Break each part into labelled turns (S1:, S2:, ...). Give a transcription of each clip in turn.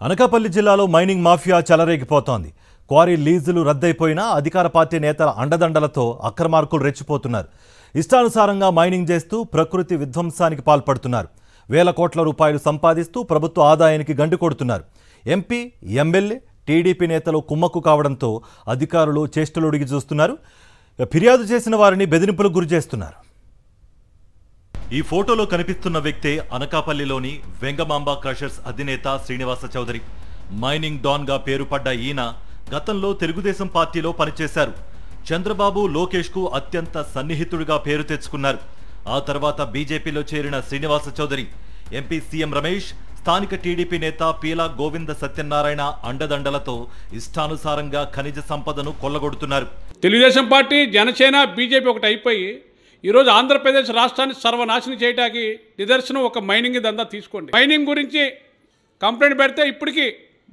S1: అనకాపల్లి జిల్లాలో mining mafia చెలరేగిపోతోంది. Quarry లీజులు రద్దయిపోయినా అధికార party నేతల అండదండలతో అక్రమార్కులు రెచ్చిపోతున్నారు. ఇష్టానుసారంగా మైనింగ్ చేస్తూ ప్రకృతి విధ్వంసానికి పాల్పడుతున్నారు. వేల కోట్ల రూపాయలు సంపాదిస్తూ ప్రభుత్వ ఆదాయానికి గండి కొడుతున్నారు. ఎంపీ, ఎమ్మెల్యే, టీడీపీ నేతలు కుమ్మక్కు కావడంతో అధికారులు చేష్టలుడిగి చూస్తున్నారు. ఫిర్యాదు చేసిన వారిని బెదిరింపులకు గురి చేస్తున్నారు. ఈ ఫోటోలో కనిపిస్తున్న వ్యక్తే అనకాపల్లిలోని వెంగమాంబ క్రషర్స్ అధినేత శ్రీనివాస చౌదరి. మైనింగ్ డాన్ గా పేరుపడ్డ ఈయన గతంలో తెలుగుదేశం పార్టీలో పనిచేశారు. చంద్రబాబు, లోకేష్ కు అత్యంత సన్నిహితుడిగా పేరు తెచ్చుకున్నారు. ఆ తర్వాత బీజేపీలో చేరిన శ్రీనివాస చౌదరి ఎంపీ సీఎం రమేష్, స్థానిక టీడీపీ నేత పీలా గోవింద సత్యనారాయణ అండదండలతో ఇష్టానుసారంగా ఖనిజ సంపదను కొల్లగొడుతున్నారు.
S2: తెలుగుదేశం పార్టీ, జనసేన, బీజేపీ ఒకటి అయిపోయి ఈరోజు ఆంధ్రప్రదేశ్ రాష్ట్రాన్ని సర్వనాశనం చేయడానికి నిదర్శనం ఒక మైనింగ్ దందా తీసుకోండి. మైనింగ్ గురించి కంప్లైంట్ పెడితే ఇప్పటికీ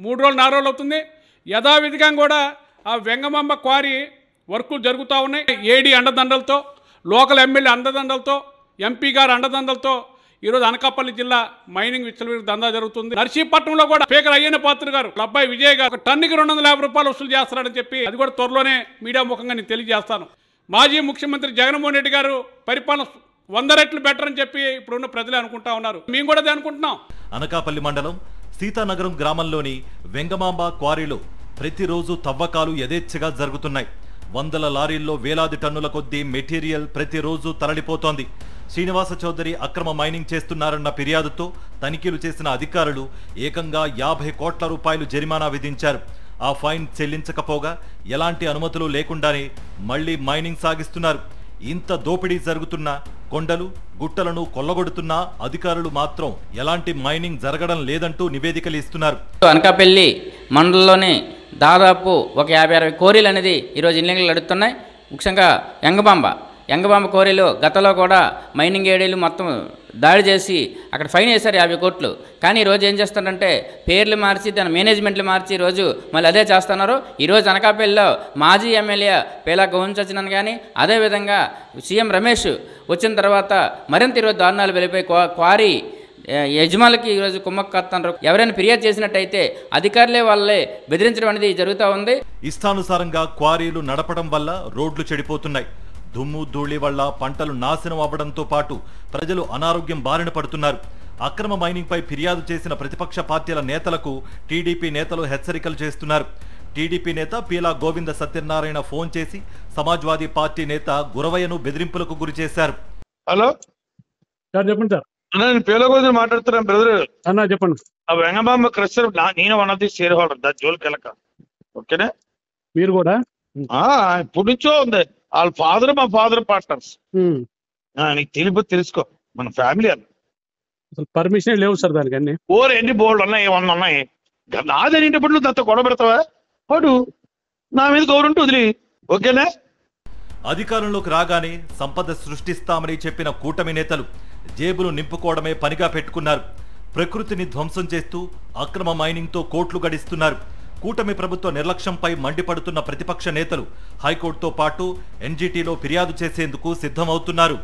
S2: 3 రోజులు 4 రోజులు అవుతుంది. యథావిధిగా కూడా ఆ వెంగమాంబ క్వారీ వర్కులు జరుగుతూ ఉన్నాయి. ఏడీ అండదండలతో, లోకల్ ఎమ్మెల్యే అండదండలతో, ఎంపీ గారు అండదండలతో ఈరోజు అనకాపల్లి జిల్లా మైనింగ్ విచ్చలవిడి దందా జరుగుతుంది. నర్సీపట్నంలో కూడా స్పీకర్ అయ్యన్న పాత్ర గారు, అబ్బాయి విజయ్ గారు టన్నుకి 250 రూపాయలు వసూలు చేస్తున్నారని చెప్పి అది కూడా త్వరలోనే మీడియా ముఖంగా నేను తెలియజేస్తాను. మాజీ ముఖ్యమంత్రి జగన్మోహన్ రెడ్డి గారు పరిపాలన 100 రెట్లు బెటర్ అని చెప్పి ఇప్పుడున్న ప్రజలే అనుకుంటా ఉన్నారు. మేము కూడా అదే అనుకుంటున్నాం.
S1: అనకాపల్లి మండలం సీతానగరం గ్రామంలోని వెంగమాంబ క్వారీలో ప్రతిరోజు తవ్వకాలు యథేచ్ఛగా జరుగుతున్నాయి. వందల లారీల్లో వేలాది టన్నుల కొద్దీ మెటీరియల్ ప్రతిరోజు తరలిపోతోంది. శ్రీనివాస చౌదరి అక్రమ మైనింగ్ చేస్తున్నారన్న ఫిర్యాదుతో తనిఖీలు చేసిన అధికారులు ఏకంగా 50 కోట్ల రూపాయలు జరిమానా విధించారు. ఆ ఫైన్ చెల్లించకపోగా ఎలాంటి అనుమతులు లేకుండానే మళ్లీ మైనింగ్ సాగిస్తున్నారు. ఇంత దోపిడీ జరుగుతున్నా, కొండలు గుట్టలను కొల్లగొడుతున్నా అధికారులు మాత్రం ఎలాంటి మైనింగ్ జరగడం లేదంటూ నివేదికలు ఇస్తున్నారు.
S3: అనకాపల్లి మండలంలోని దాదాపు ఒక 50-60 కోరీలు అనేది ఈరోజు ఇన్లింగ్లు నడుస్తున్నాయి. ముఖ్యంగా యంగబాంబ కోరీలు గతంలో కూడా మైనింగ్ ఏడీలు మొత్తం దాడి చేసి అక్కడ ఫైన్ వేశారు 50 కోట్లు. కానీ ఈరోజు ఏం చేస్తారంటే పేర్లు మార్చి దాని మేనేజ్మెంట్లు మార్చి ఈరోజు మళ్ళీ అదే చేస్తున్నారు. ఈరోజు అనకాపల్లిలో మాజీ ఎమ్మెల్యే పీలా గోవింద సత్యనారాయణ కానీ అదేవిధంగా సీఎం రమేష్ వచ్చిన తర్వాత మరింత ఈరోజు దారుణాలు వెళ్ళిపోయి క్వారీ యజమానులకి ఈరోజు కుమ్మక్కస్తున్నారు. ఎవరైనా ఫిర్యాదు చేసినట్టయితే అధికారులే వాళ్ళే బెదిరించడం అనేది జరుగుతూ ఉంది.
S1: ఇష్టానుసారంగా క్వారీలు నడపడం వల్ల రోడ్లు చెడిపోతున్నాయి. దుమ్ము ధూళి వల్ల పంటలు నాశనం అవ్వడంతో పాటు ప్రజలు అనారోగ్యం బారిన పడుతున్నారు. అక్రమ మైనింగ్ పై ఫిర్యాదు చేసిన ప్రతిపక్ష పార్టీల నేతలకు టీడీపీ నేతలు హెచ్చరికలు చేస్తున్నారు. టీడీపీ నేత పీలా గోవింద సత్యనారాయణ ఫోన్ చేసి సమాజ్వాదీ పార్టీ నేత గురవయ్యను బెదిరింపులకు గురి చేశారు.
S4: హలో
S2: సార్, చెప్పండి సార్.
S4: నేను పీలా గోవింద మాట్లాడుతున్నాను బ్రదర్.
S2: అన్న చెప్పండి.
S4: ఆ వెంగమాంబ క్రషర్ నేను one of the share holder దా జోలికెళ్ళక. ఓకేనా?
S2: మీరు కూడా
S4: ఇప్పుడు నుంచో ఉంది. వాళ్ళ ఫాదర్ మా ఫాదర్ పార్ట్నర్స్. నీకు తెలుసుకో, మన ఫ్యామిలీ అని
S2: అసలు పర్మిషన్ లేవు సార్ దానికి. అన్ని
S4: ఎన్ని బోర్డు ఉన్నాయి, 100 ఉన్నాయి. నాదనేటప్పుడు దాంతో గొడవ పెడతావా? వాడు నా మీద గౌరవం వదిలి. ఓకేనా?
S1: అధికారంలోకి రాగానే సంపద సృష్టిస్తామని చెప్పిన కూటమి నేతలు జేబులు నింపుకోవడమే పనిగా పెట్టుకున్నారు. ప్రకృతిని ధ్వంసం చేస్తూ అక్రమ మైనింగ్తో కోట్లు గడిస్తున్నారు. కూటమి ప్రభుత్వ నిర్లక్ష్యంపై మండిపడుతున్న ప్రతిపక్ష నేతలు హైకోర్టుతో పాటు ఎన్జీటీలో ఫిర్యాదు చేసేందుకు సిద్ధమవుతున్నారు.